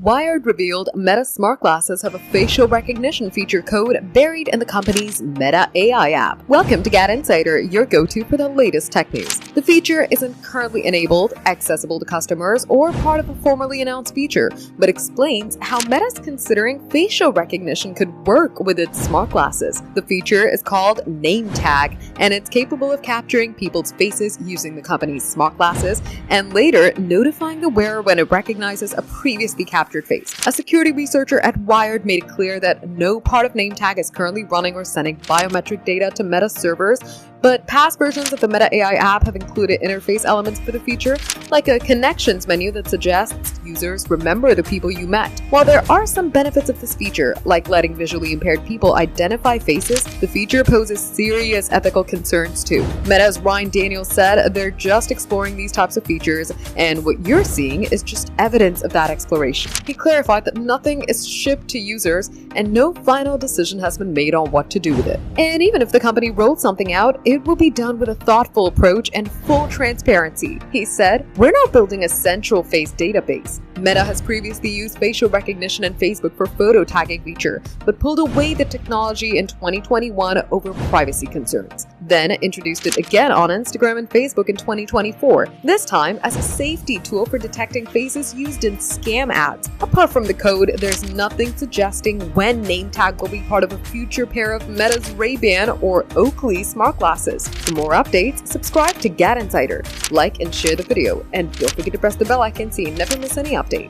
Wired revealed Meta smart glasses have a facial recognition feature code buried in the company's Meta AI app. Welcome to GadInsider, your go-to for the latest tech news. The feature isn't currently enabled, accessible to customers, or part of a formally announced feature, but explains how Meta's considering facial recognition could work with its smart glasses. The feature is called NameTag, and it's capable of capturing people's faces using the company's smart glasses and later notifying the wearer when it recognizes a previously captured face. A security researcher at Wired made it clear that no part of NameTag is currently running or sending biometric data to Meta servers, but past versions of the Meta AI app have included interface elements for the feature, like a connections menu that suggests users remember the people you met. While there are some benefits of this feature, like letting visually impaired people identify faces, the feature poses serious ethical concerns too. Meta's Ryan Daniels said they're just exploring these types of features, and what you're seeing is just evidence of that exploration. He clarified that nothing is shipped to users and no final decision has been made on what to do with it. And even if the company rolled something out, it will be done with a thoughtful approach and full transparency. He said, "We're not building a central face database. Meta has previously used facial recognition in Facebook for photo tagging feature, but pulled away the technology in 2021 over privacy concerns. Then introduced it again on Instagram and Facebook in 2024, this time as a safety tool for detecting faces used in scam ads. Apart from the code, there's nothing suggesting when NameTag will be part of a future pair of Meta's Ray-Ban or Oakley smart glasses. For more updates, subscribe to GadInsider, like and share the video, and don't forget to press the bell icon so you never miss any update.